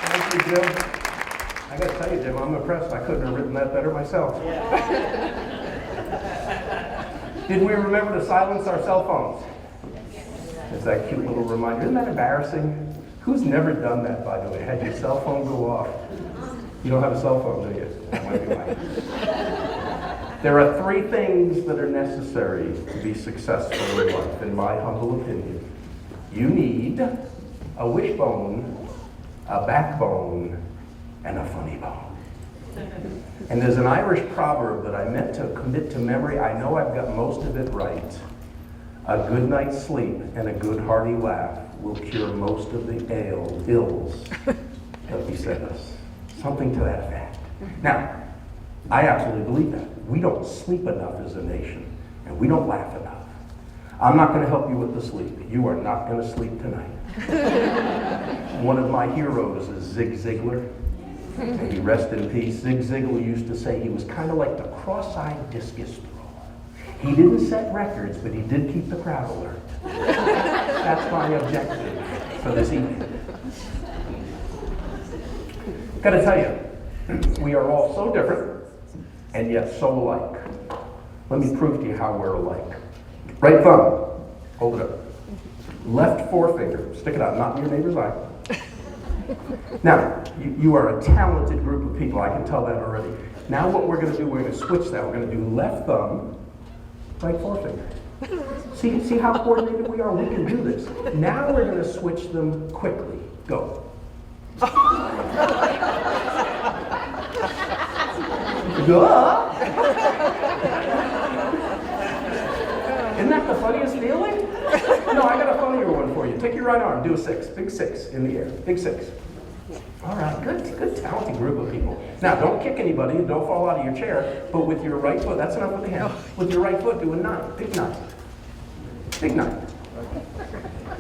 Thank you, Jim. I got to tell you, Jim, I'm impressed. I couldn't have written that better myself. Did we remember to silence our cell phones? It's that cute little reminder. Isn't that embarrassing? Who's never done that, by the way? Had your cell phone go off? You don't have a cell phone, do you? That might be mine. There are three things that are necessary to be successful in life, in my humble opinion. You need a wishbone, a backbone, and a funny bone. And there's an Irish proverb that I meant to commit to memory. I know I've got most of it right. A good night's sleep and a good hearty laugh will cure most of the ills that beset us. Something to that effect. Now, I absolutely believe that. We don't sleep enough as a nation, and we don't laugh enough. I'm not going to help you with the sleep. You are not going to sleep tonight. One of my heroes is Zig Ziglar. May he rest in peace. Zig Ziglar used to say he was kind of like the cross-eyed discus thrower. He didn't set records, but he did keep the crowd alert. That's my objective for this evening. Got to tell you, we are all so different and yet so alike. Let me prove to you how we're alike. Right thumb, hold it up. Left forefinger, stick it out, not in your neighbor's eye. Now, you are a talented group of people, I can tell that already. Now what we're going to do, we're going to switch that. We're going to do left thumb, right forefinger. See how coordinated we are? We can do this. Now we're going to switch them quickly. Go. Duh. Isn't that the funniest feeling? No, I got a funnier one for you. Take your right arm, do a 6. Big 6 in the air. Big 6. All right, good talented group of people. Now, don't kick anybody, don't fall out of your chair, but with your right foot, that's enough with the hand. With your right foot, do a 9. Big 9. Big 9.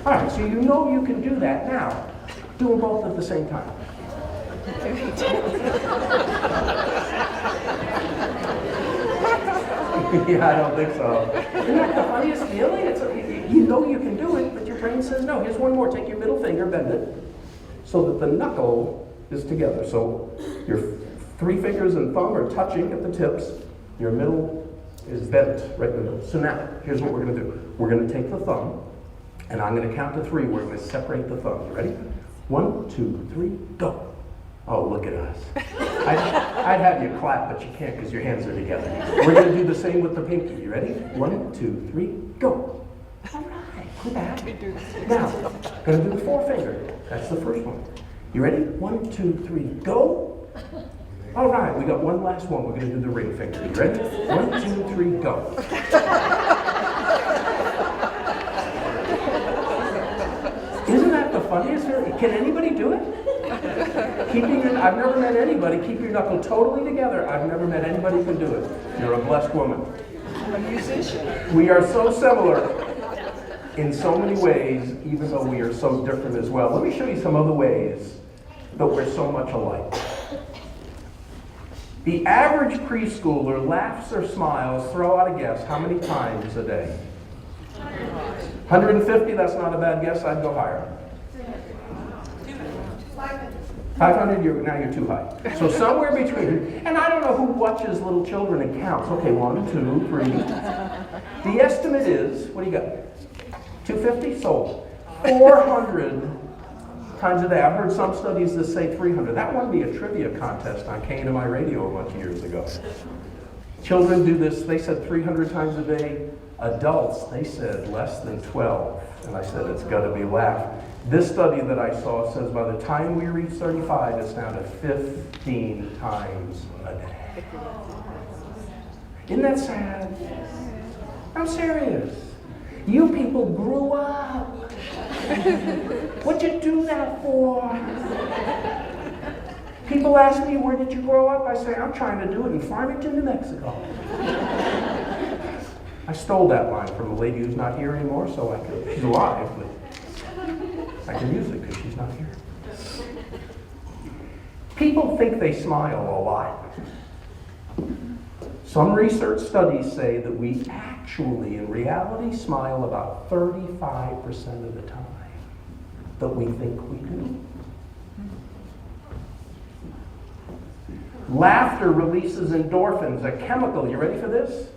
All right, so you know you can do that. Now, do them both at the same time. Yeah, I don't think so. Isn't that the funniest feeling? You know you can do it, but your brain says no. Here's one more. Take your middle finger, bend it, so that the knuckle is together. So your 3 fingers and thumb are touching at the tips. Your middle is bent right in the middle. So now, here's what we're going to do. We're going to take the thumb, and I'm going to count to 3. We're going to separate the thumb. You ready? 1, 2, 3, go. Oh, look at us. I'd have you clap, but you can't because your hands are together. We're going to do the same with the pinky. You ready? 1, 2, 3, go. All right, we're back. Now, going to do the forefinger. That's the first one. You ready? 1, 2, 3, go. All right, we got one last one. We're going to do the ring finger. You ready? 1, 2, 3, go. Isn't that the funniest? Can anybody do it? I've never met anybody. Keep your knuckle totally together. I've never met anybody who can do it. You're a blessed woman. A musician. We are so similar in so many ways, even though we are so different as well. Let me show you some other ways that we're so much alike. The average preschooler laughs or smiles, throw out a guess, how many times a day? 150, that's not a bad guess. I'd go higher. 500, now you're too high. So somewhere between, and I don't know who watches little children and counts. Okay, 1, 2, 3. The estimate is, what do you got? 250? Sold. 400 times a day. I've heard some studies that say 300. That won me a trivia contest on KNMI radio a bunch of years ago. Children do this, they said 300 times a day. Adults, they said less than 12. And I said, it's got to be laughed. This study that I saw says by the time we reach 35, it's down to 15 times a day. Isn't that sad? I'm serious. You people grew up. What'd you do that for? People ask me, where did you grow up? I say, I'm trying to do it in Farmington, New Mexico. I stole that line from a lady who's not here anymore, so I could, she's alive, but I can use it because she's not here. People think they smile a lot. Some research studies say that we actually, in reality, smile about 35% of the time that we think we do. Laughter releases endorphins, a chemical, you ready for this?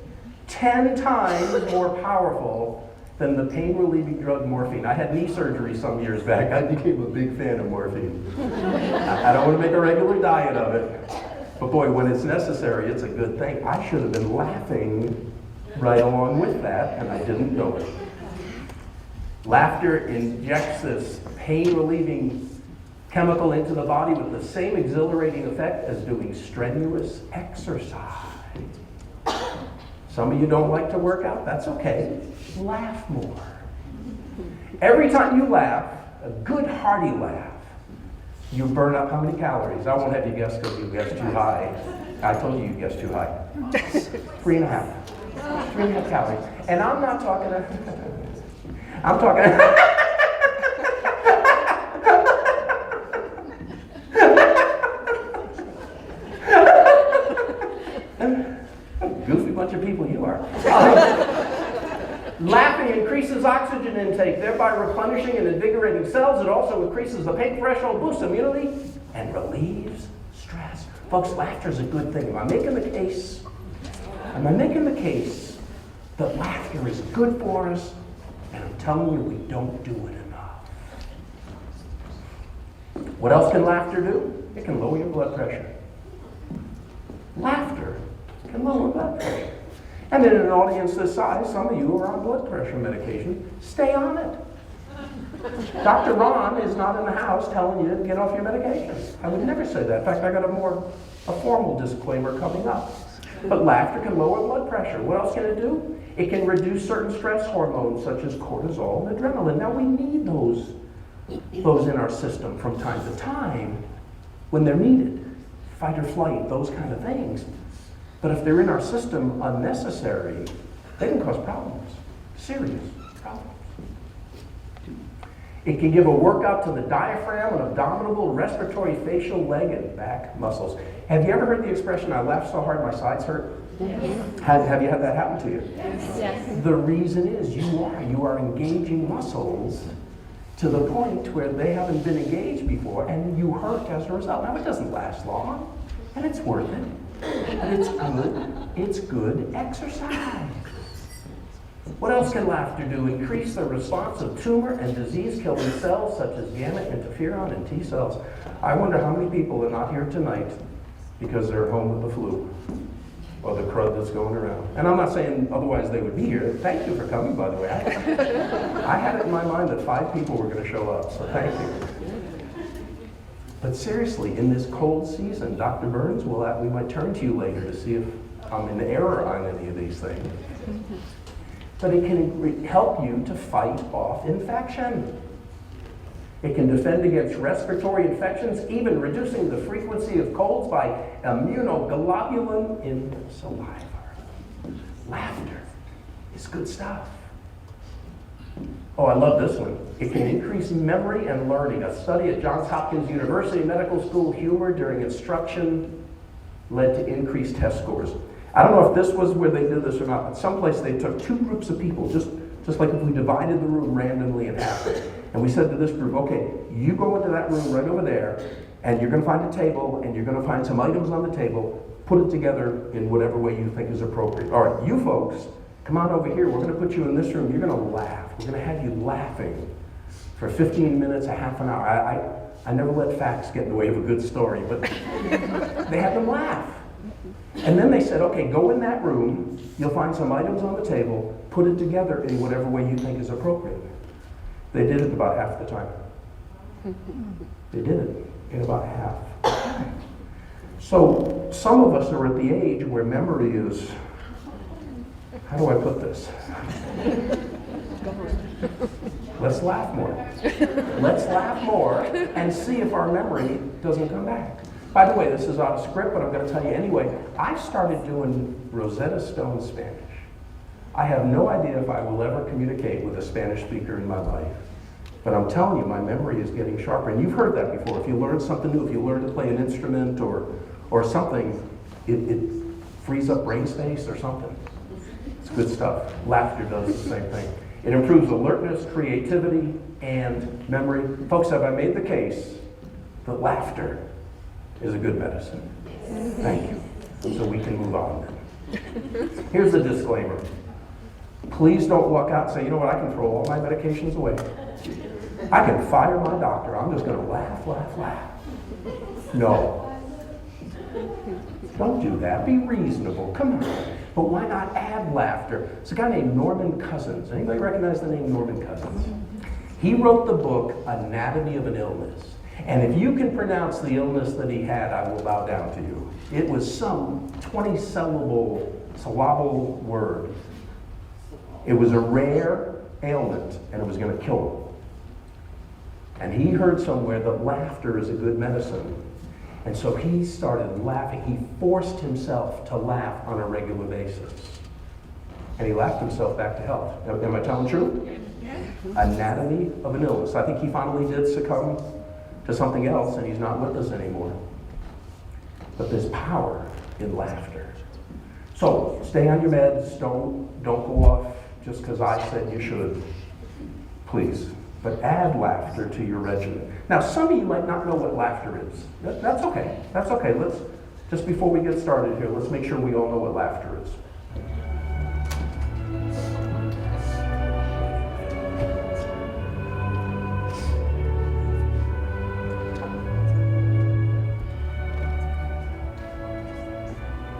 10 times more powerful than the pain-relieving drug morphine. I had knee surgery some years back. I became a big fan of morphine. I don't want to make a regular diet of it, but boy, when it's necessary, it's a good thing. I should have been laughing right along with that, and I didn't know it. Laughter injects this pain-relieving chemical into the body with the same exhilarating effect as doing strenuous exercise. Some of you don't like to work out, that's okay. Laugh more. Every time you laugh, a good hearty laugh, you burn up how many calories? I won't have you guess because you guessed too high. I told you guessed too high. 3.5. 3.5 calories. And I'm not talking I'm talking goofy bunch of people you are. Laughing increases oxygen intake, thereby replenishing and invigorating cells. It also increases the pain threshold, boosts immunity, and relieves stress. Folks, laughter is a good thing. Am I making the case that laughter is good for us? And I'm telling you, we don't do it enough. What else can laughter do? It can lower your blood pressure. Laughter can lower blood pressure. And in an audience this size, some of you are on blood pressure medication. Stay on it. Dr. Ron is not in the house telling you to get off your medication. I would never say that. In fact, I got a formal disclaimer coming up. But laughter can lower blood pressure. What else can it do? It can reduce certain stress hormones such as cortisol and adrenaline. Now we need those in our system from time to time when they're needed. Fight or flight, those kind of things. But if they're in our system unnecessary, they can cause problems, serious problems. It can give a workout to the diaphragm and abdominal, respiratory, facial, leg, and back muscles. Have you ever heard the expression, I laughed so hard my sides hurt? Yes. Have you had that happen to you? Yes. The reason is you are engaging muscles to the point where they haven't been engaged before, and you hurt as a result. Now, it doesn't last long, and it's worth it. But it's good exercise. What else can laughter do? Increase the response of tumor and disease-killing cells such as gamma, interferon, and T cells. I wonder how many people are not here tonight because they're home with the flu or the crud that's going around. And I'm not saying otherwise they would be here. Thank you for coming, by the way. I had it in my mind that 5 people were going to show up, so thank you. But seriously, in this cold season, Dr. Burns, we might turn to you later to see if I'm in error on any of these things. But it can help you to fight off infection. It can defend against respiratory infections, even reducing the frequency of colds by immunoglobulin in saliva. Laughter is good stuff. Oh, I love this one. It can increase memory and learning. A study at Johns Hopkins University Medical School, humor during instruction led to increased test scores. I don't know if this was where they did this or not, but someplace they took 2 groups of people, just like if we divided the room randomly in half. And we said to this group, okay, you go into that room right over there, and you're going to find a table, and you're going to find some items on the table, put it together in whatever way you think is appropriate. All right, you folks, come on over here. We're going to put you in this room. You're going to laugh. We're going to have you laughing for 15 minutes, a half an hour. I never let facts get in the way of a good story, but they had them laugh. And then they said, okay, go in that room. You'll find some items on the table. Put it together in whatever way you think is appropriate. They did it about half the time. They did it in about half. So some of us are at the age where memory is, how do I put this? Let's laugh more. Let's laugh more and see if our memory doesn't come back. By the way, this is out of script, but I'm going to tell you anyway. I started doing Rosetta Stone Spanish. I have no idea if I will ever communicate with a Spanish speaker in my life. But I'm telling you, my memory is getting sharper. And you've heard that before. If you learn something new, if you learn to play an instrument or something, it frees up brain space or something. It's good stuff. Laughter does the same thing. It improves alertness, creativity, and memory. Folks, have I made the case that laughter is a good medicine. Thank you. So we can move on then. Here's the disclaimer. Please don't walk out and say, you know what, I can throw all my medications away. I can fire my doctor. I'm just going to laugh, laugh, laugh. No. Don't do that. Be reasonable. Come on. But why not add laughter? It's a guy named Norman Cousins. Anybody recognize the name Norman Cousins? He wrote the book Anatomy of an Illness. And if you can pronounce the illness that he had, I will bow down to you. It was some 20-syllable word. It was a rare ailment, and it was going to kill him. And he heard somewhere that laughter is a good medicine. And so he started laughing. He forced himself to laugh on a regular basis. And he laughed himself back to health. Am I telling the truth? Anatomy of an Illness. I think he finally did succumb to something else, and he's not with us anymore. But there's power in laughter. So stay on your meds. Don't go off just because I said you should. Please. But add laughter to your regimen. Now, some of you might not know what laughter is. That's okay. That's okay. Just before we get started here, let's make sure we all know what laughter is.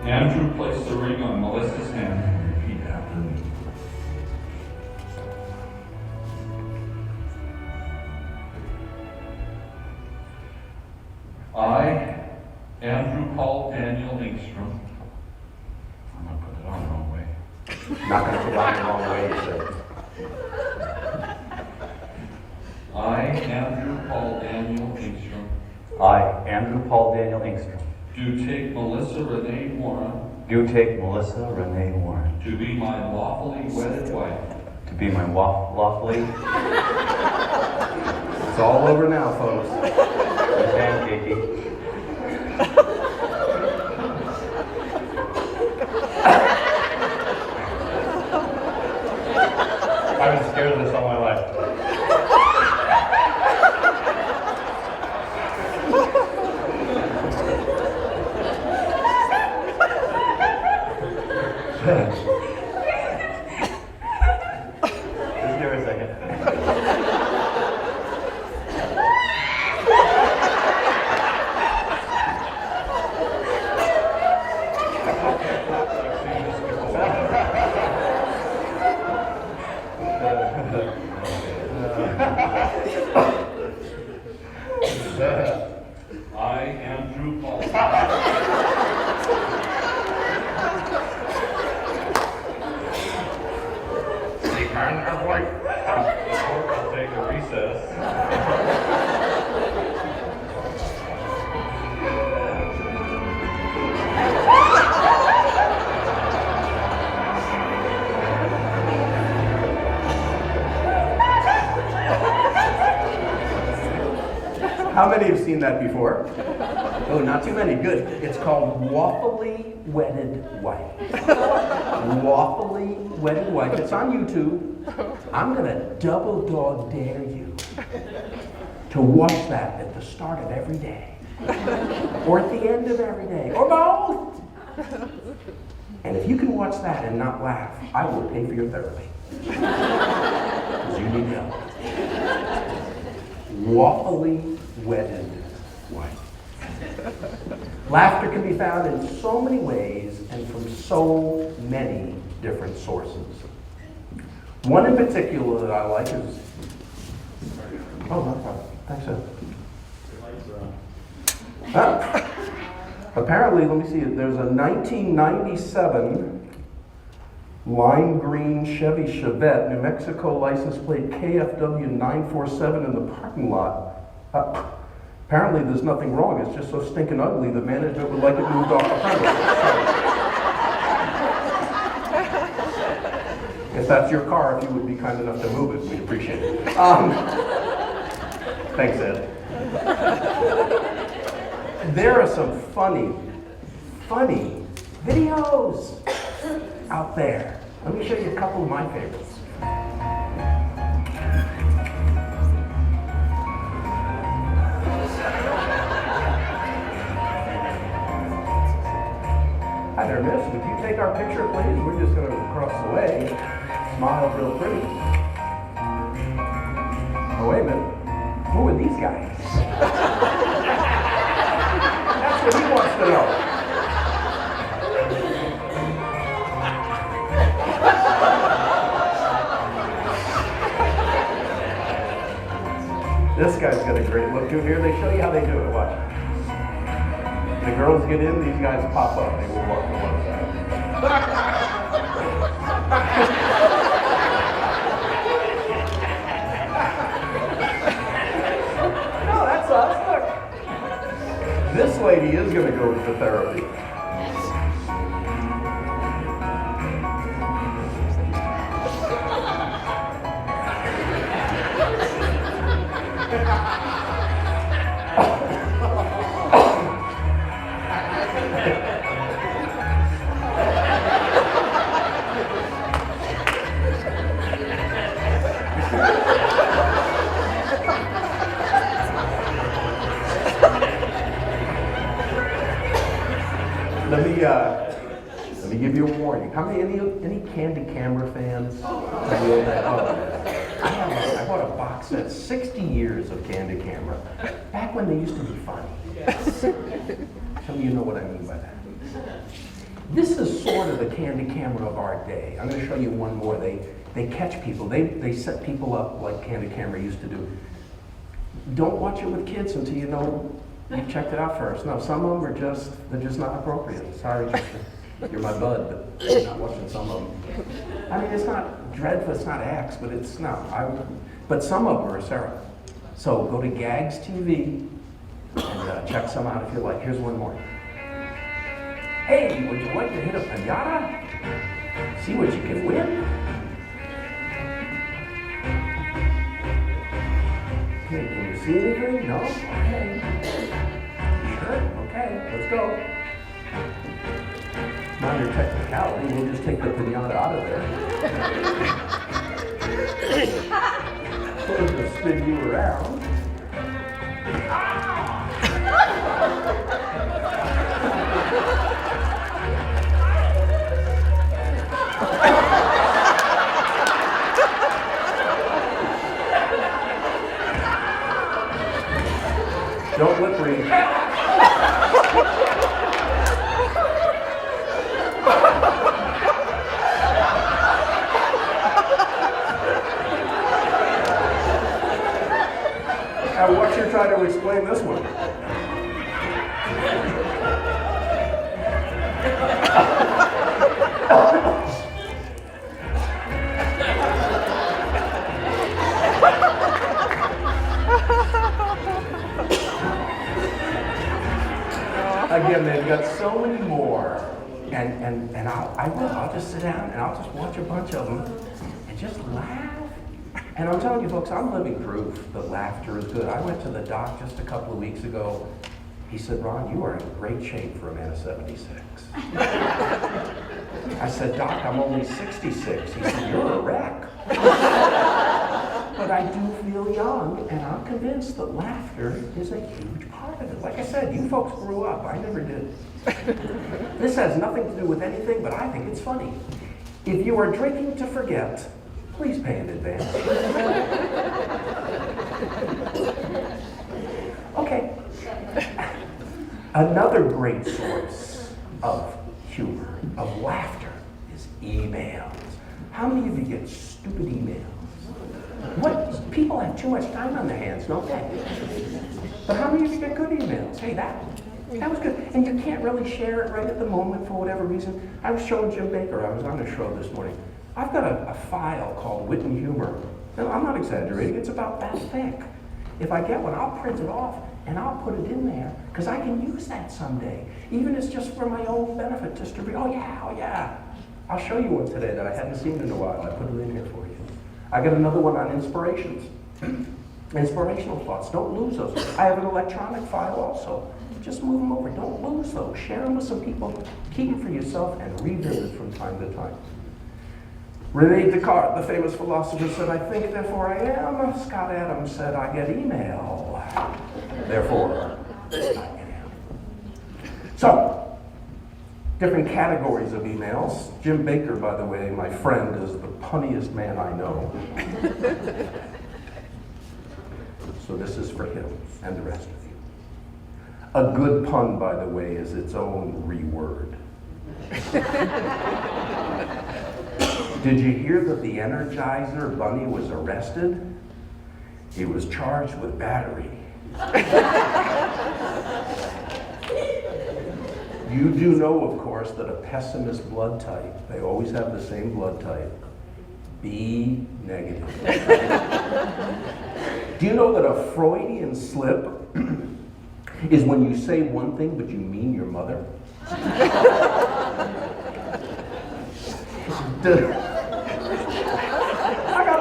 Andrew placed the ring on Melissa's hand and repeated after me. I, Andrew Paul Daniel Engstrom. I'm going to put it on the wrong way. Not going to put it on the wrong way, you said. I, Andrew Paul Daniel Engstrom. I, Andrew Paul Daniel Engstrom. Do take Melissa Renee Warren. Do take Melissa Renee Warren. To be my lawfully wedded wife. To be my lawfully. It's all over now, folks. Pancakey. I've been scared of this all my life. Just give her a second. I, Andrew Paul. The court will take a recess. How many have seen that before? Oh, not too many. Good. It's called Lawfully Wedded Wife. Lawfully Wedded Wife. It's on YouTube. I'm going to double dog dare you to watch that at the start of every day. Or at the end of every day. Or both. And if you can watch that and not laugh, I will pay for your therapy. Because you need help. Lawfully wedded wife. Laughter can be found in so many ways and from so many different sources. One in particular that I like is... Oh, no problem. Thanks, sir. Apparently, let me see, there's a 1997 lime green Chevy Chevette, New Mexico license plate KFW 947 in the parking lot. Apparently there's nothing wrong, it's just so stinking ugly the management would like it moved off the premises. If that's your car, if you would be kind enough to move it, we'd appreciate it. Thanks, Ed. There are some funny videos out there. Let me show you a couple of my favorites. sorry, miss, would you take our picture, please? We're just going to cross the way. Smile real pretty. Oh, wait a minute. Who are these guys? That's what he wants to know. This guy's got a great look too. Here, they show you how they do it. Watch. The girls get in, these guys pop up. They will walk to one side. No, that's us. Look. This lady is going to go to therapy. Let me give you a warning. How many any Candy Camera fans? I bought a box set, 60 years of Candy Camera, back when they used to be funny. Some of you know what I mean by that. This is sort of the Candy Camera of our day. I'm going to show you one more. They catch people. They set people up like Candy Camera used to do. Don't watch it with kids until you know you've checked it out first. No, some of them are they're just not appropriate. Sorry, Justin. You're my bud, but I'm not watching some of them. I mean, it's not dreadful, it's not X, but it's not. But some of them are Sarah. So go to Gags TV and check some out if you like. Here's one more. Hey, would you like to hit a pinata? See what you can win? Okay, can you see anything? No? Okay. Sure? Okay, let's go. Minor technicality, we'll just take the pinata out of there. So it'll just spin you around. Don't lip read. Now watch her try to explain this one. Again, they've got so many more, and I'll just sit down and I'll just watch a bunch of them and just laugh. And I'm telling you folks, I'm living proof that laughter is good. I went to the doc just a couple of weeks ago. He said, Ron, you are in great shape for a man of 76. I said, Doc, I'm only 66. He said, you're a wreck. But I do feel young, and I'm convinced that laughter is a huge part of it. Like I said, you folks grew up. I never did. This has nothing to do with anything, but I think it's funny. If you are drinking to forget, please pay in advance. Okay. Another great source of humor, of laughter, is emails. How many of you get stupid emails? What? People have too much time on their hands, don't they? But how many of you get good emails? Hey, that was good. And you can't really share it right at the moment for whatever reason. I was showing Jim Baker, I was on the show this morning. I've got a file called Witten Humor. And I'm not exaggerating, it's about that thick. If I get one, I'll print it off and I'll put it in there because I can use that someday. Even if it's just for my own benefit, just to read. Oh yeah. I'll show you one today that I hadn't seen in a while. I put it in here for you. I got another one on inspirations. Inspirational thoughts, don't lose those. I have an electronic file also. Just move them over, don't lose those. Share them with some people, keep them for yourself, and revisit from time to time. Rene Descartes, the famous philosopher, said, I think, therefore I am. Scott Adams said, I get email. Therefore, I am. So, different categories of emails. Jim Baker, by the way, my friend, is the punniest man I know. So this is for him and the rest of you. A good pun, by the way, is its own reword. Did you hear that the Energizer Bunny was arrested? He was charged with battery. You do know, of course, that a pessimist blood type, they always have the same blood type, B negative. Do you know that a Freudian slip is when you say one thing but you mean your mother?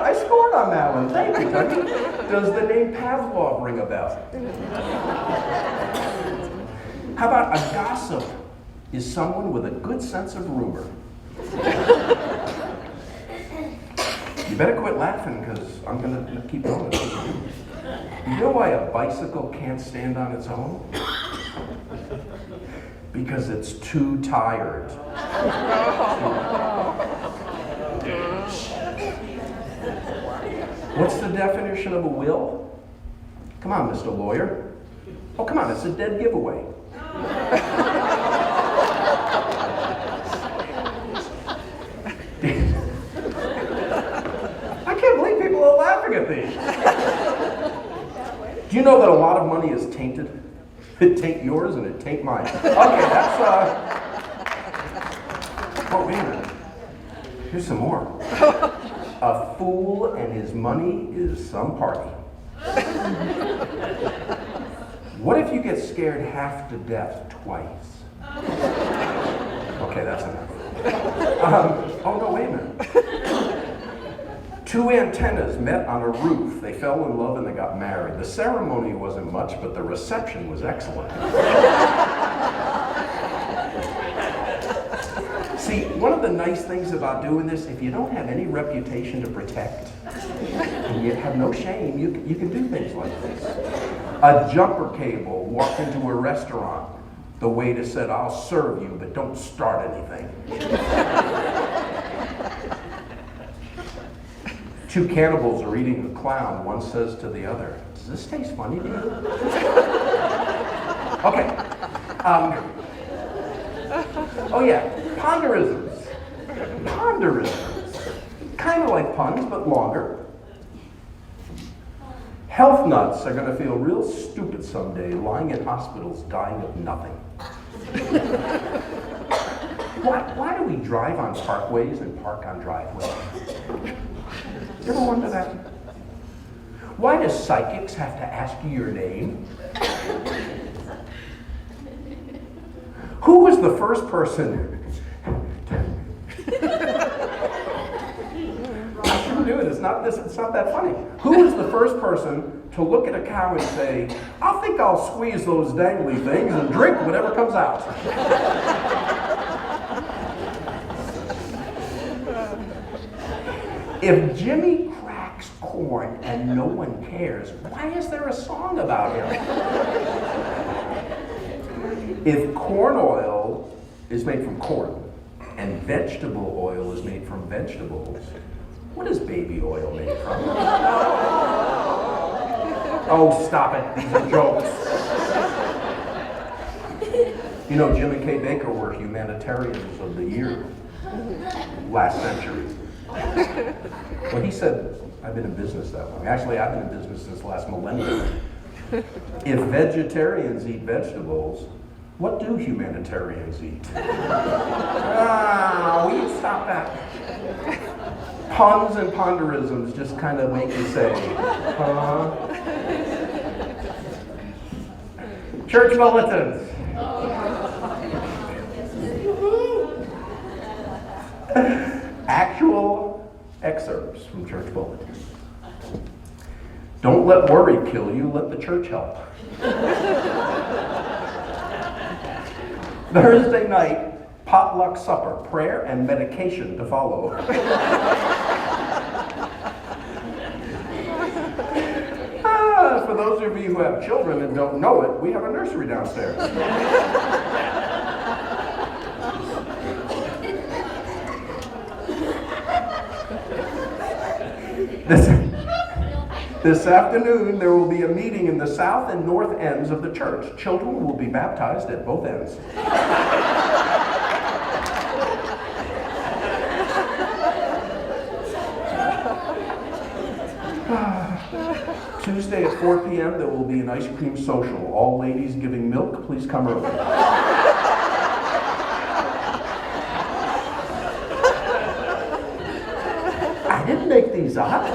I scored on that one. Thank you, Tucky. Does the name Pavlov ring a bell? How about a gossip is someone with a good sense of rumor? You better quit laughing because I'm going to keep going. You know why a bicycle can't stand on its own? Because it's too tired. What's the definition of a will? Come on, Mr. Lawyer. Oh, come on, it's a dead giveaway. I can't believe people are laughing at these. Do you know that a lot of money is tainted? It taint yours and it taint mine. Okay, that's oh, wait a minute. Here's some more. A fool and his money is some party. What if you get scared half to death twice? Okay, that's enough. Oh no, wait a minute. Two antennas met on a roof. They fell in love and they got married. The ceremony wasn't much, but the reception was excellent. See, one of the nice things about doing this, if you don't have any reputation to protect, and you have no shame, you can do things like this. A jumper cable walked into a restaurant. The waiter said, "I'll serve you, but don't start anything." Two cannibals are eating a clown. One says to the other, "Does this taste funny to you?" Okay. Oh yeah, ponderisms. Ponderisms. Kind of like puns, but longer. Health nuts are going to feel real stupid someday, lying in hospitals, dying of nothing. Why do we drive on parkways and park on driveways? You ever wonder that? Why do psychics have to ask you your name? Who was the first person? I shouldn't do it. It's not that funny. Who was the first person to look at a cow and say, "I think I'll squeeze those dangly things and drink whatever comes out"? If Jimmy cracks corn and no one cares, why is there a song about him? If corn oil is made from corn and vegetable oil is made from vegetables, what is baby oil made from? Oh, stop it. These are jokes. You know, Jim and Kay Baker were humanitarians of the year last century. Well, he said, I've been in business that long. Actually, I've been in business since last millennium. If vegetarians eat vegetables, what do humanitarians eat? Will you stop that? Puns and ponderisms just kind of make you say, huh? Church bulletins. Actual excerpts from church bulletins. Don't let worry kill you, let the church help. Thursday night, potluck supper, prayer and medication to follow. For those of you who have children and don't know it, we have a nursery downstairs. This, this afternoon, there will be a meeting in the south and north ends of the church. Children will be baptized at both ends. Tuesday at 4 p.m., there will be an ice cream social. All ladies giving milk, please come early. I didn't make these up.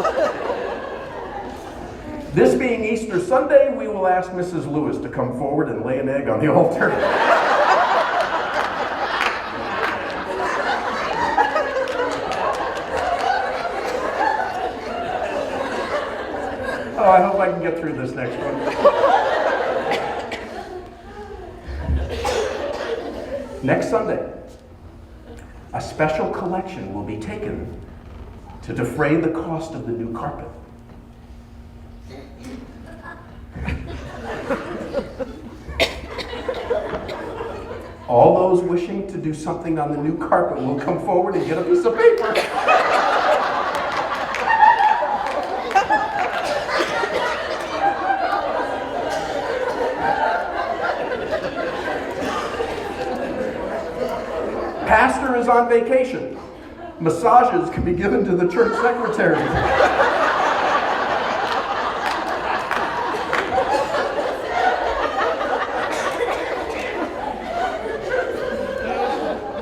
This being Easter Sunday, we will ask Mrs. Lewis to come forward and lay an egg on the altar. Oh, I hope I can get through this next one. Next Sunday, a special collection will be taken to defray the cost of the new carpet. All those wishing to do something on the new carpet will come forward and get a piece of paper. Pastor is on vacation. Massages can be given to the church secretary.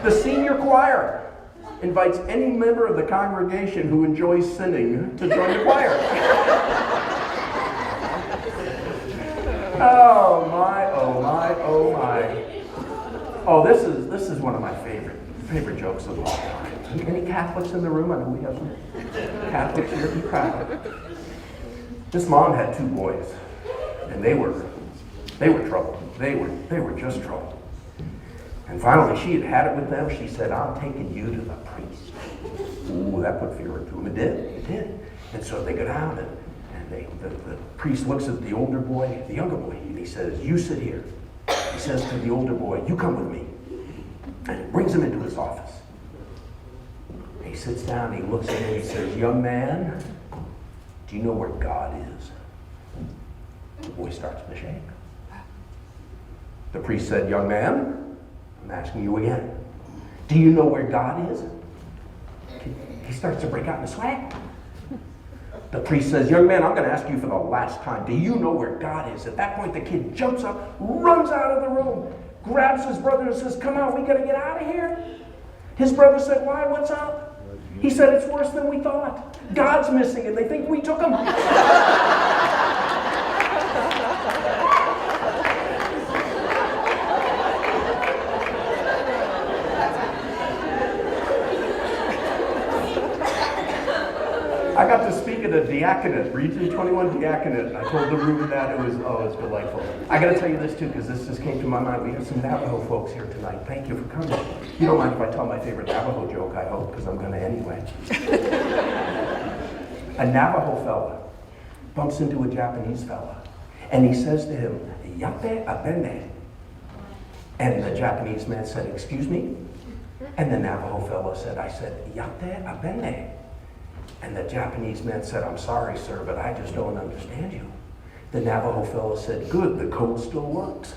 The senior choir invites any member of the congregation who enjoys sinning to join the choir. Oh my, oh my, oh my. Oh, this is one of my favorite jokes of all time. Any Catholics in the room? I know we have some Catholics here. Be proud. This mom had 2 boys, and they were trouble. They were just trouble. And finally, she had it with them. She said, "I'm taking you to the priest." Ooh, that put fear into them. It did. And so they go down, and the priest looks at the younger boy, and he says, "You sit here." He says to the older boy, "You come with me." And he brings him into his office. He sits down, he looks at him, and he says, "Young man, do you know where God is?" The boy starts to shake. The priest said, "Young man, I'm asking you again. Do you know where God is?" He starts to break out in a sweat. The priest says, "Young man, I'm going to ask you for the last time. Do you know where God is?" At that point, the kid jumps up, runs out of the room, grabs his brother and says, "Come on, we got to get out of here." His brother said, "Why? What's up?" He said, "It's worse than we thought. God's missing and they think we took him." I got to speak at a diaconate, Region 21 diaconate, and I told the room that it was delightful. I got to tell you this too, because this just came to my mind. We have some Navajo folks here tonight. Thank you for coming. You don't mind if I tell my favorite Navajo joke, I hope, because I'm going to anyway. A Navajo fella bumps into a Japanese fella, and he says to him, "Yape abene." And the Japanese man said, "Excuse me?" And the Navajo fella said, "I said, yape abene." And the Japanese man said, "I'm sorry, sir, but I just don't understand you." The Navajo fellow said, "Good, the code still works."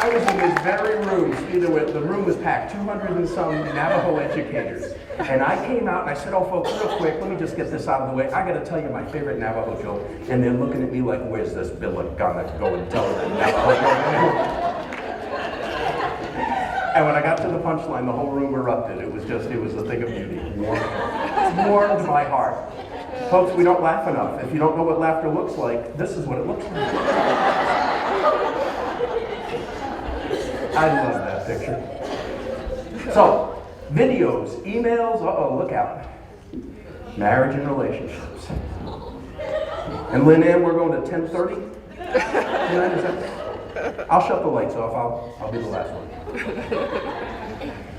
I was in this very room, the room was packed, 200 and some Navajo educators. And I came out and I said, "Oh, folks, real quick, let me just get this out of the way. I got to tell you my favorite Navajo joke." And they're looking at me like, "Where's this Bill gonna go and tell the Navajo joke?" And when I got to the punchline, the whole room erupted. It was a thing of beauty. Warmed my heart. Folks, we don't laugh enough. If you don't know what laughter looks like, this is what it looks like. I love that picture. So, videos, emails, look out. Marriage and relationships. And Lynn Ann, we're going to 10:30? I'll shut the lights off. I'll be the last one.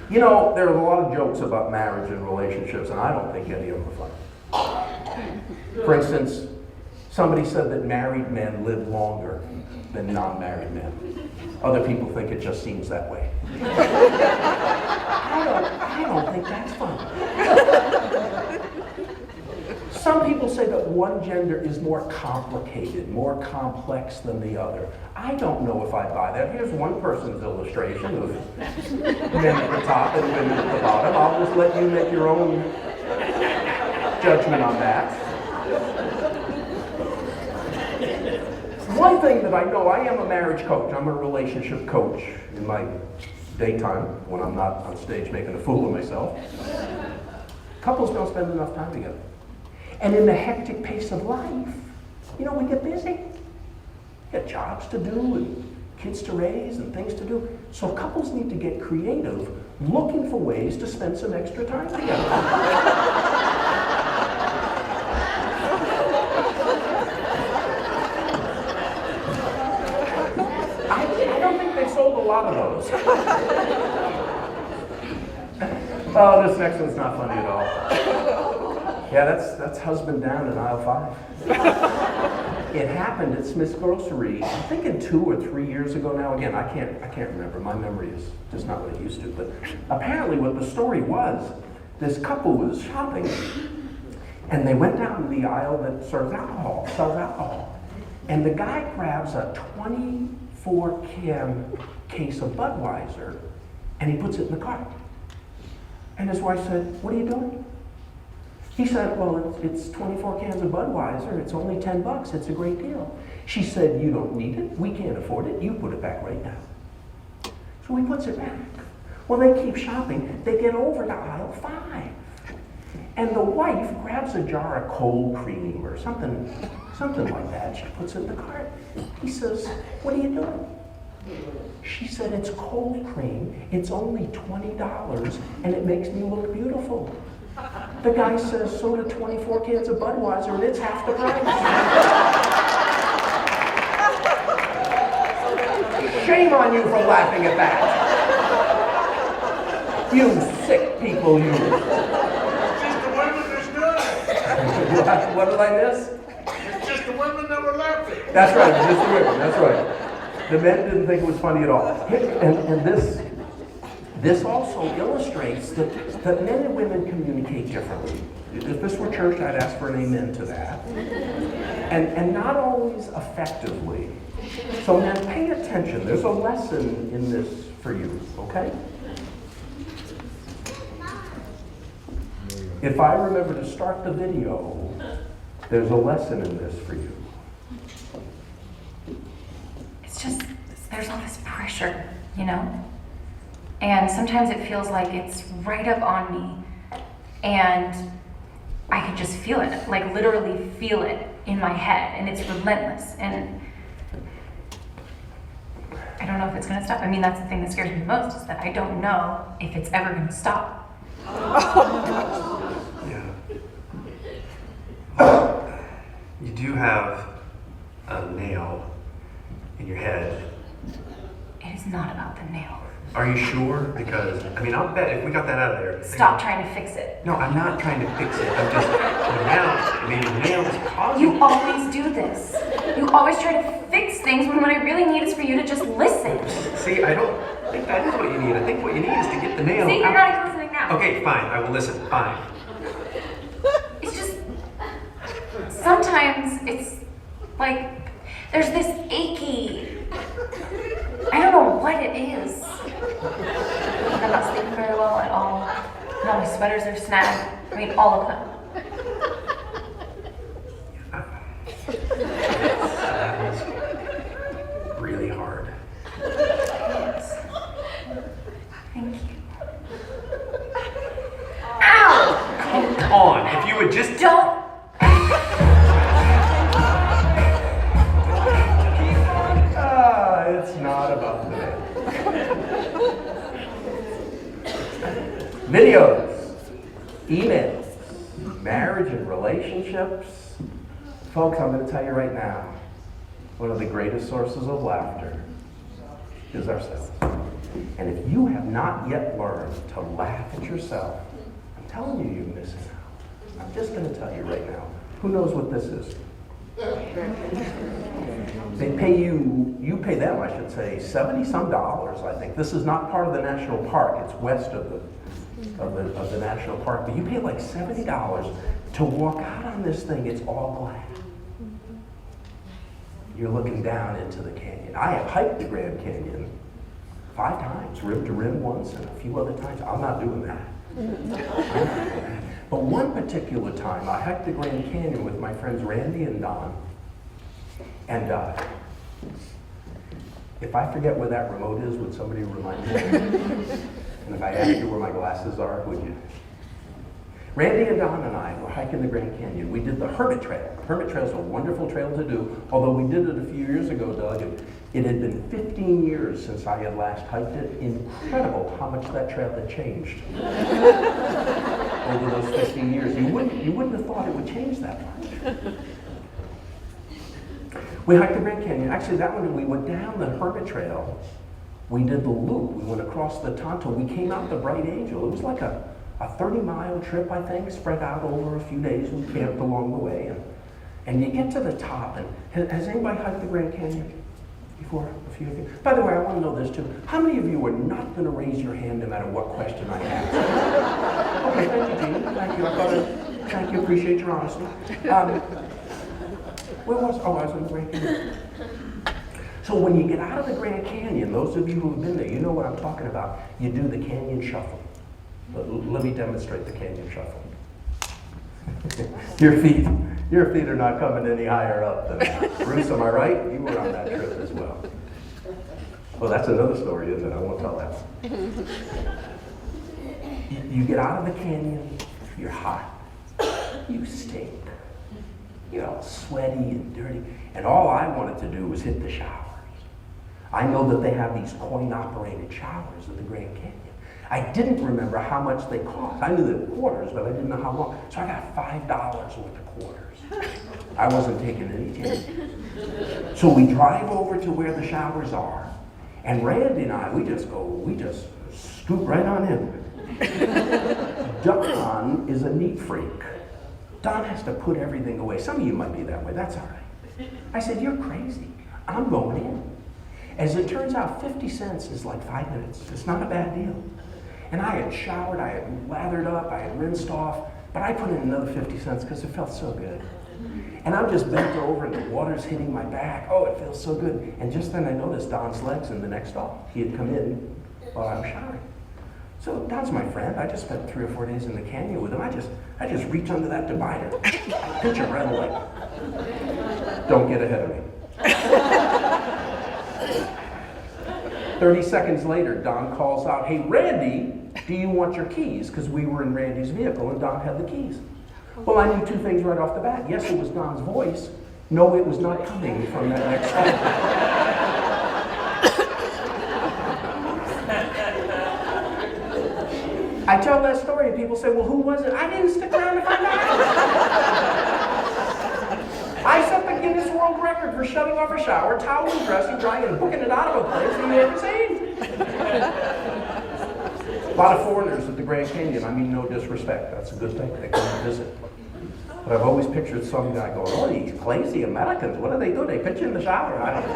You know, there are a lot of jokes about marriage and relationships, and I don't think any of them are funny. For instance, somebody said that married men live longer than non-married men. Other people think it just seems that way. I I don't think that's funny. Some people say that one gender is more complicated, more complex than the other. I don't know if I buy that. Here's one person's illustration of men at the top and women at the bottom. I'll just let you make your own judgment on that. One thing that I know, I am a marriage coach. I'm a relationship coach in my daytime when I'm not on stage making a fool of myself. Couples don't spend enough time together. And in the hectic pace of life, we get busy. We got jobs to do and kids to raise and things to do. So couples need to get creative, looking for ways to spend some extra time together. I don't think they sold a lot of those. Oh, this next one's not funny at all. Yeah, that's husband down in aisle 5. It happened at Smith's Grocery, I'm thinking 2 or 3 years ago now. Again, I can't remember. My memory is just not what it used to. But apparently what the story was, this couple was shopping, and they went down to the aisle that sells alcohol. And the guy grabs a 24-can case of Budweiser, and he puts it in the cart. And his wife said, "What are you doing?" He said, "Well, it's 24 cans of Budweiser. It's only $10. It's a great deal." She said, "You don't need it. We can't afford it. You put it back right now." So he puts it back. Well, they keep shopping. They get over to aisle 5. And the wife grabs a jar of cold cream or something like that. She puts it in the cart. He says, "What are you doing?" She said, "It's cold cream. It's only $20, and it makes me look beautiful." The guy says, "So do 24 cans of Budweiser, and it's half the price." Shame on you for laughing at that. You sick people, you. It's just the women that's doing it. What did I miss? It's just the women that were laughing. That's right, just the women, that's right. The men didn't think it was funny at all. And this also illustrates that men and women communicate differently. If this were church, I'd ask for an amen to that. And not always effectively. So men, pay attention. There's a lesson in this for you, okay? If I remember to start the video, there's a lesson in this for you. It's just, there's all this pressure, And sometimes it feels like it's right up on me. And I can just feel it, like literally feel it in my head. And it's relentless. And I don't know if it's going to stop. I mean, that's the thing that scares me most, is that I don't know if it's ever going to stop. Yeah. You do have a nail in your head. It is not about the nail. Are you sure? Because, I'll bet if we got that out of there. Stop trying to fix it. No, I'm not trying to fix it. I'm just, the nail is causing. You always do this. You always try to fix things when what I really need is for you to just listen. See, I don't think that is what you need. I think what you need is to get the nail See, you're out. not even listening now. Okay, fine. I will listen. Fine. It's just, sometimes it's like, there's this achy, I don't know what it is. I'm not sleeping very well at all. And all my sweaters are snagged. All of them. That is really hard. Yes. Thank you. Ow! Come on. If you would just. Don't. It's not about the nail. Videos, emails, marriage and relationships. Folks, I'm going to tell you right now, one of the greatest sources of laughter is ourselves. And if you have not yet learned to laugh at yourself, I'm telling you, you're missing out. I'm just going to tell you right now. Who knows what this is? They pay you pay them, I should say, $70-some, I think. This is not part of the national park. It's west of the of the national park, but you pay like $70 to walk out on this thing. It's all glass. You're looking down into the canyon. I have hiked the Grand Canyon 5 times, rim to rim once, and a few other times. I'm not doing that. But one particular time, I hiked the Grand Canyon with my friends Randy and Don. And if I forget where that remote is, would somebody remind me? And if I ask you where my glasses are, would you? Randy and Don and I were hiking the Grand Canyon. We did the Hermit Trail. Hermit Trail is a wonderful trail to do, although we did it a few years ago, Doug. It had been 15 years since I had last hiked it. Incredible how much that trail had changed over those 15 years. You wouldn't have thought it would change that much. We hiked the Grand Canyon. Actually, that one, we went down the Hermit Trail. We did the loop. We went across the Tonto. We came out the Bright Angel. It was like a 30-mile trip, I think, spread out over a few days. We camped along the way. And you get to the top. And has anybody hiked the Grand Canyon before? A few of you? By the way, I want to know this too. How many of you are not going to raise your hand no matter what question I ask? Okay, thank you, Jean. Thank you. Thank you. Appreciate your honesty. Where was? Oh, I was in the Grand Canyon. So when you get out of the Grand Canyon, those of you who have been there, you know what I'm talking about. You do the canyon shuffle. Let me demonstrate the canyon shuffle. Your feet are not coming any higher up than that. Bruce, am I right? You were on that trip as well. Well, that's another story, isn't it? I won't tell that one. You get out of the canyon, you're hot, you stink, you're all sweaty and dirty, and all I wanted to do was hit the showers. I know that they have these coin-operated showers at the Grand Canyon. I didn't remember how much they cost. I knew the quarters, but I didn't know how long. So I got $5 worth of quarters. I wasn't taking any change. So we drive over to where the showers are, and Randy and I, we just scoot right on in. Don is a neat freak. Don has to put everything away. Some of you might be that way. That's all right. I said, you're crazy. I'm going in. As it turns out, 50 cents is like 5 minutes. It's not a bad deal. And I had showered, I had lathered up, I had rinsed off, but I put in another 50 cents because it felt so good. And I'm just bent over and the water's hitting my back. Oh, it feels so good. And just then I noticed Don's legs in the next stall. He had come in while I was showering. So Don's my friend. I just spent 3 or 4 days in the canyon with him. I just reach under that divider, pinch him right away. Don't get ahead of me. 30 seconds later, Don calls out, hey, Randy, do you want your keys? Because we were in Randy's vehicle and Don had the keys. Well, I knew 2 things right off the bat. Yes, it was Don's voice. No, it was not coming from that next stall. I tell that story and people say, well, who was it? I didn't stick around to find out. I set the Guinness World Record for shutting off a shower, toweling, dressing, drying, and booking it out of a place you've never seen. A lot of foreigners at the Grand Canyon. I mean, no disrespect. That's a good thing. They come and visit. But I've always pictured some guy going, oh, these crazy Americans, what do? They pitch in the shower. I don't know.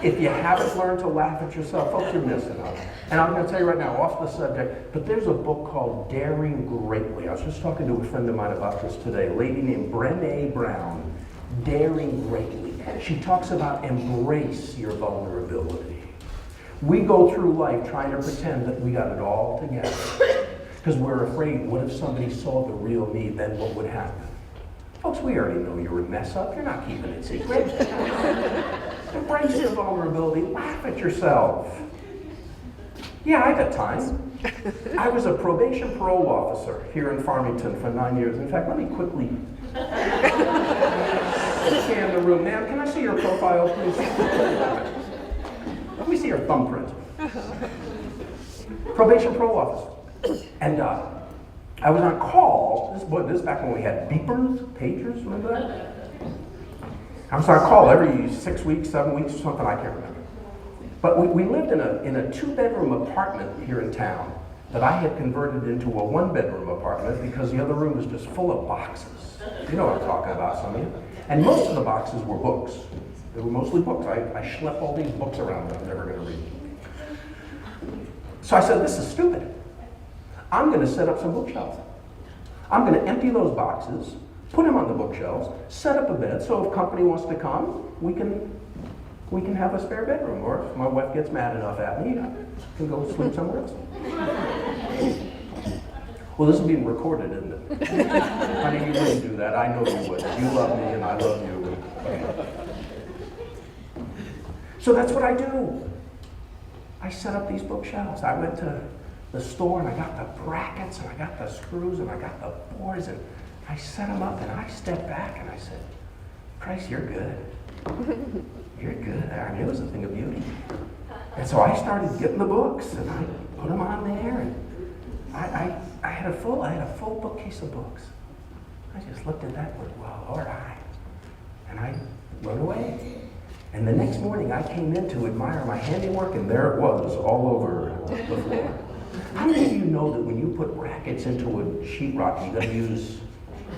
If you haven't learned to laugh at yourself, folks, you're missing out. And I'm going to tell you right now, off the subject, but there's a book called Daring Greatly. I was just talking to a friend of mine about this today, a lady named Brené Brown, Daring Greatly. She talks about embrace your vulnerability. We go through life trying to pretend that we got it all together because we're afraid, what if somebody saw the real me, then what would happen? Folks, we already know you're a mess up. You're not keeping it secret. Embrace your vulnerability. Laugh at yourself. Yeah, I got time. I was a probation parole officer here in Farmington for 9 years. In fact, let me quickly scan the room. Ma'am, can I see your profile, please? Let me see your thumbprint. Probation parole officer. And I was on call. This is back when we had beepers, pagers, remember that? I was on call every 6 weeks, 7 weeks, or something, I can't remember. But we lived in a 2-bedroom apartment here in town that I had converted into a 1-bedroom apartment because the other room was just full of boxes. You know what I'm talking about, some of you. And most of the boxes were books. They were mostly books. I schlepped all these books around that I'm never going to read. So I said, this is stupid. I'm going to set up some bookshelves. I'm going to empty those boxes, put them on the bookshelves, set up a bed, so if company wants to come, we can have a spare bedroom. Or if my wife gets mad enough at me, I can go sleep somewhere else. Well, this is being recorded, isn't it? Honey, you wouldn't do that. I know you wouldn't. You love me and I love you. Okay. So that's what I do. I set up these bookshelves. I went to the store and I got the brackets and I got the screws and I got the boards and I set them up and I stepped back and I said, Christ, you're good. You're good. I mean, it was a thing of beauty. And so I started getting the books and I put them on there and I had a full bookcase of books. I just looked at that and went, well, Lord, and I went away. And the next morning I came in to admire my handiwork and there it was all over the floor. How many of you know that when you put brackets into a sheetrock, you gotta use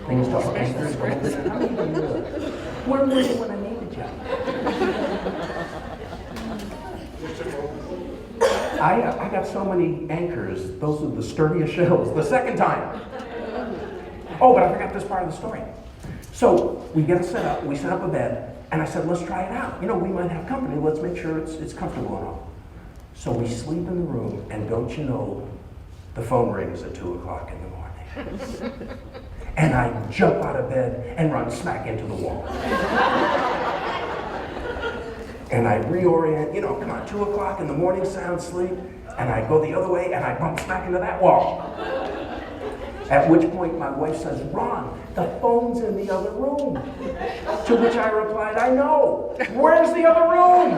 things to anchor and hold it? How many of you know that? Where were you when I needed you? I got so many anchors. Those are the sturdiest shells. The second time. Oh, but I forgot this part of the story. So we get it set up. We set up a bed. And I said, let's try it out. You know, we might have company. Let's make sure it's comfortable and all. So we sleep in the room, and don't you know, the phone rings at 2 o'clock in the morning. And I jump out of bed and run smack into the wall. And I reorient, you know, come on, 2 o'clock in the morning, sound sleep. And I go the other way, and I bump smack into that wall. At which point my wife says, Ron, the phone's in the other room. To which I replied, I know. Where's the other room?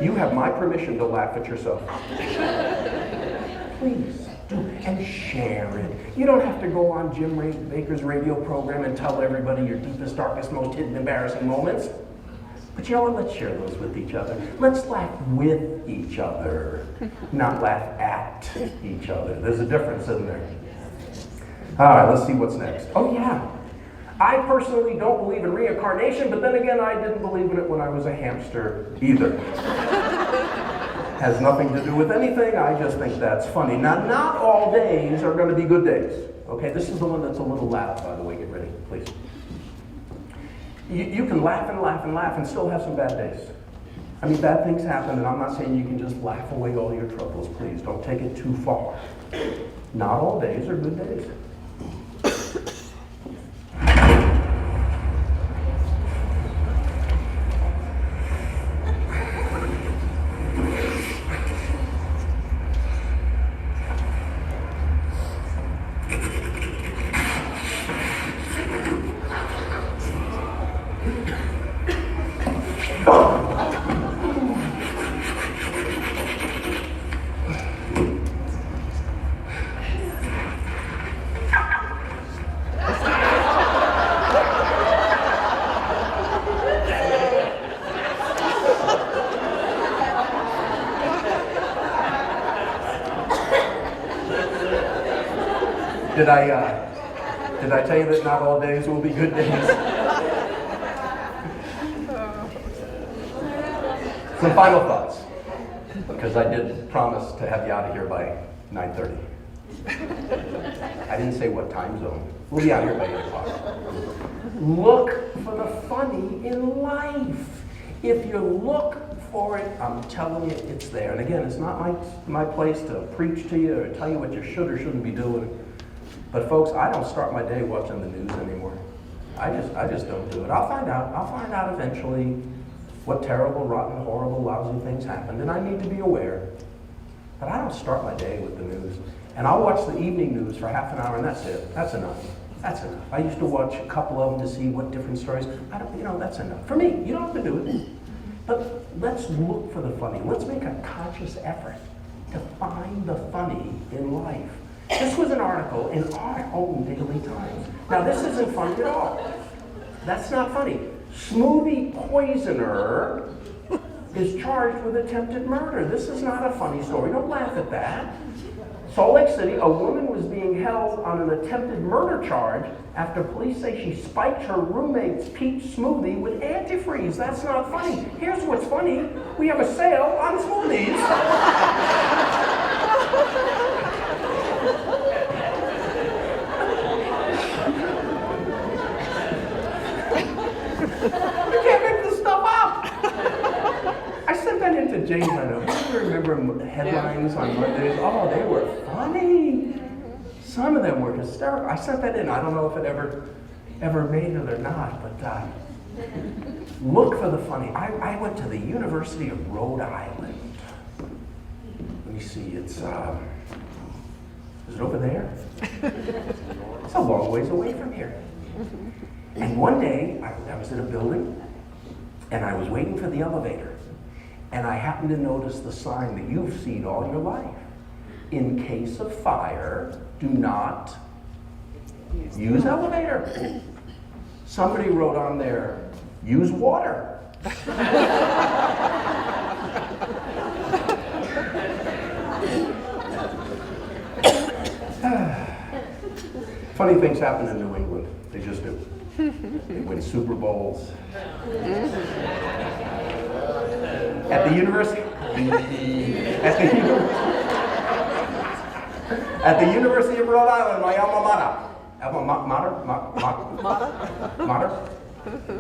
You have my permission to laugh at yourself. Please do, and share it. You don't have to go on Jim Baker's radio program and tell everybody your deepest, darkest, most hidden, embarrassing moments. But you know what? Let's share those with each other. Let's laugh with each other, not laugh at each other. There's a difference, isn't there? All right, let's see what's next. Oh, yeah. I personally don't believe in reincarnation, but then again, I didn't believe in it when I was a hamster either. Has nothing to do with anything. I just think that's funny. Now, not all days are going to be good days. Okay, this is the one that's a little loud, by the way. Get ready, please. You can laugh and laugh and laugh and still have some bad days. I mean, bad things happen, and I'm not saying you can just laugh away all your troubles. Please, don't take it too far. Not all days are good days. Did I tell you that not all days will be good days? Some final thoughts, because I did promise to have you out of here by 9:30. I didn't say what time zone. We'll be out here by 8 o'clock. Look for the funny in life. If you look for it, I'm telling you, it's there. And again, it's not my place to preach to you or tell you what you should or shouldn't be doing. But folks, I don't start my day watching the news anymore. I just don't do it. I'll find out eventually what terrible, rotten, horrible, lousy things happened, and I need to be aware. But I don't start my day with the news. And I'll watch the evening news for half an hour, and that's it. That's enough. That's enough. I used to watch a couple of them to see what different stories. That's enough. For me, you don't have to do it. But let's look for the funny. Let's make a conscious effort to find the funny in life. This was an article in our own Daily Times. Now, this isn't funny at all. That's not funny. Smoothie poisoner is charged with attempted murder. This is not a funny story. Don't laugh at that. Salt Lake City, a woman was being held on an attempted murder charge after police say she spiked her roommate's peach smoothie with antifreeze. That's not funny. Here's what's funny. We have a sale on smoothies. You can't make this stuff up. I sent that in to James. I know. Do you remember the headlines on Mondays? Oh, they were funny. Some of them were hysterical. I sent that in. I don't know if it ever made it or not, but look for the funny. I went to the University of Rhode Island. Let me see. Is it over there? It's a long ways away from here. And one day, I was in a building, and I was waiting for the elevator. And I happened to notice the sign that you've seen all your life. In case of fire, do not use elevator. Somebody wrote on there, use water. Funny things happen in New England. They just do. They win Super Bowls. At the University of Rhode Island, my alma mater,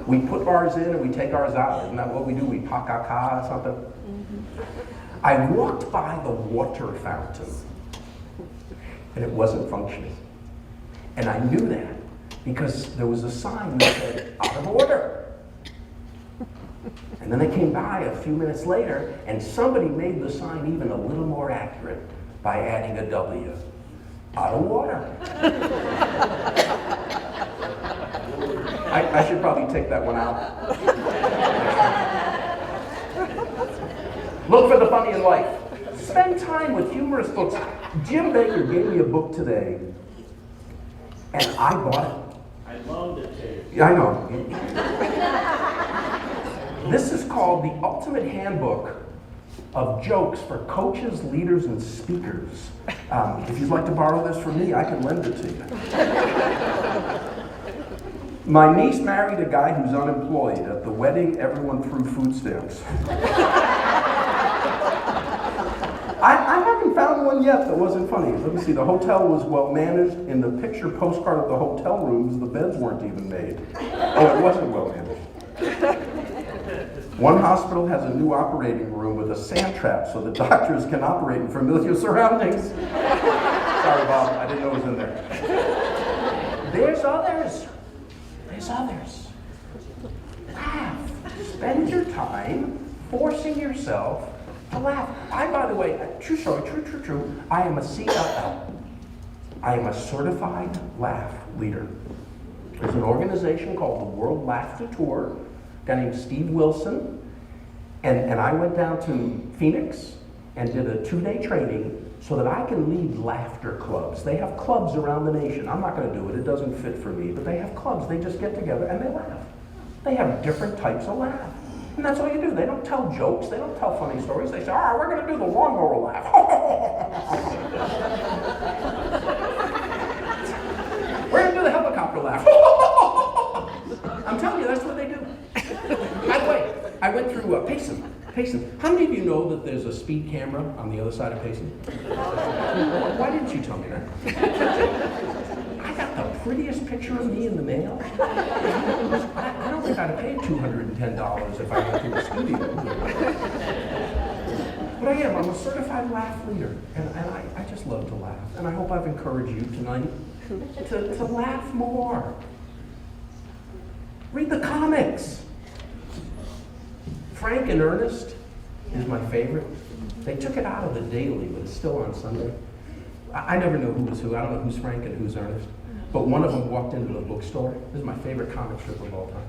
we put ours in and we take ours out. Isn't that what we do? We pa-ka-ka or something. I walked by the water fountain and it wasn't functioning. And I knew that because there was a sign that said, out of order. And then I came by a few minutes later, and somebody made the sign even a little more accurate by adding a W. Out of water. I should probably take that one out. Look for the funny in life. Spend time with humorous books. Jim Baker gave me a book today, and I bought it. I loaned it to you. Yeah, I know. This is called The Ultimate Handbook of Jokes for Coaches, Leaders, and Speakers. If you'd like to borrow this from me, I can lend it to you. My niece married a guy who's unemployed. At the wedding, everyone threw food stamps. I haven't found one yet that wasn't funny. Let me see. The hotel was well managed. In the picture postcard of the hotel rooms, the beds weren't even made. Oh, it wasn't well managed. One hospital has a new operating room with a sand trap so the doctors can operate in familiar surroundings. Sorry, Bob, I didn't know it was in there. There's others. There's others. Laugh. Spend your time forcing yourself to laugh. By the way, true story, true. I am a CLL. I am a certified laugh leader. There's an organization called the World Laughter Tour. A guy named Steve Wilson, and I went down to Phoenix and did a 2-day training so that I can lead laughter clubs. They have clubs around the nation. I'm not going to do it. It doesn't fit for me. But they have clubs. They just get together and they laugh. They have different types of laugh. And that's all you do. They don't tell jokes. They don't tell funny stories. They say, we're going to do the lawnmower laugh. We're going to do the helicopter laugh. I'm telling you, that's what they do. By the way, I went through Payson. How many of you know that there's a speed camera on the other side of Payson? Why didn't you tell me that? I got the prettiest picture of me in the mail. I don't think I'd have paid $210 if I went to the studio. But I am. I'm a certified laugh leader, and I just love to laugh. And I hope I've encouraged you tonight to laugh more. Read the comics. Frank and Ernest is my favorite. They took it out of the daily, but it's still on Sunday. I never know who was who. I don't know who's Frank and who's Ernest. But one of them walked into the bookstore. This is my favorite comic strip of all time.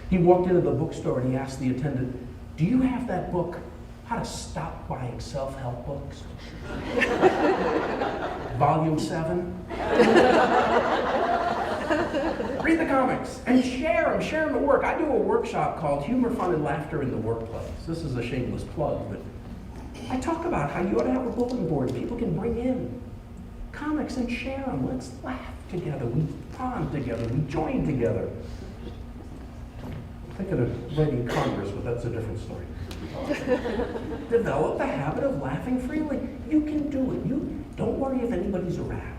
He walked into the bookstore and he asked the attendant, "Do you have that book, How to Stop Buying Self-Help Books? Volume 7? Read the comics and share them at work. I do a workshop called Humor, Fun, and Laughter in the Workplace. This is a shameless plug, but I talk about how you ought to have a bulletin board people can bring in comics and share them. Let's laugh together. We bond together. We join together. I'm thinking of writing Congress, but that's a different story. Develop the habit of laughing freely. You can do it. You don't worry if anybody's around.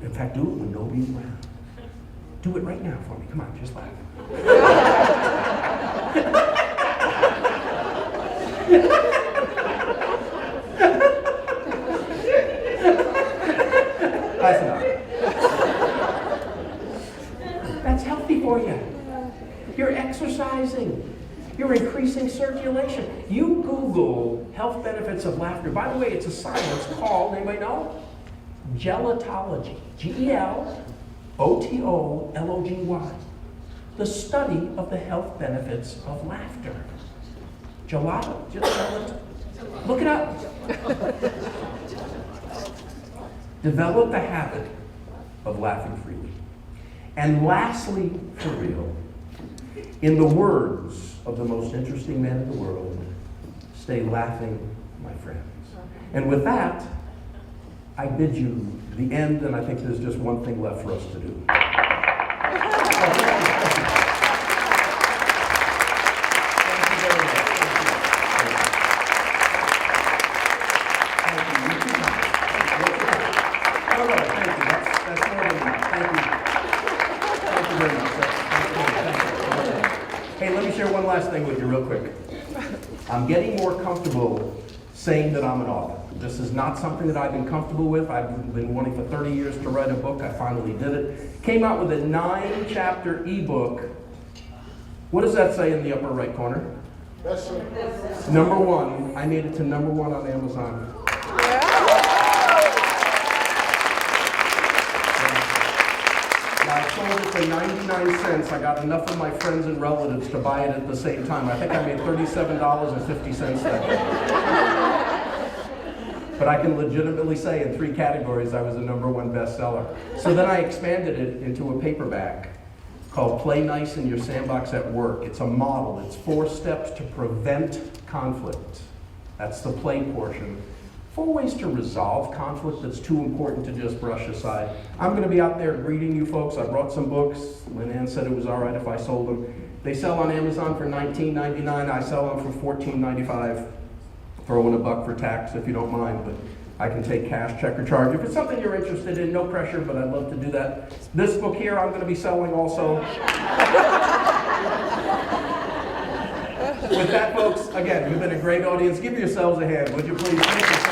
In fact, do it when nobody's around. Do it right now for me. Come on, just laugh. That's enough. That's healthy for you. You're exercising. You're increasing circulation. You Google health benefits of laughter. By the way, it's a science called, anybody know? Gelotology. Gelotology. The study of the health benefits of laughter. Gelato. Look it up. Develop the habit of laughing freely. And lastly, for real, in the words of the most interesting man in the world, stay laughing, my friends. And with that, I bid you the end, and I think there's just one thing left for us to do. Hey, let me share one last thing with you real quick. I'm getting more comfortable saying that I'm an author. This is not something that I've been comfortable with. I've been wanting for 30 years to write a book. I finally did it. Came out with a 9-chapter ebook. What does that say in the upper right corner? Number 1. I made it to number 1 on Amazon. I sold it for 99 cents. I got enough of my friends and relatives to buy it at the same time. I think I made $37.50 that day. But I can legitimately say in 3 categories I was a number 1 bestseller. So then I expanded it into a paperback called Play Nice in Your Sandbox at Work. It's a model. It's 4 steps to prevent conflict. That's the play portion. 4 ways to resolve conflict that's too important to just brush aside. I'm going to be out there greeting you folks. I brought some books. Lynn Ann said it was all right if I sold them. They sell on Amazon for $19.99. I sell them for $14.95. Throw in $1 for tax if you don't mind, but I can take cash, check, or charge. If it's something you're interested in, no pressure, but I'd love to do that. This book here I'm going to be selling also. With that, folks, again, you've been a great audience. Give yourselves a hand, would you please? Thank you.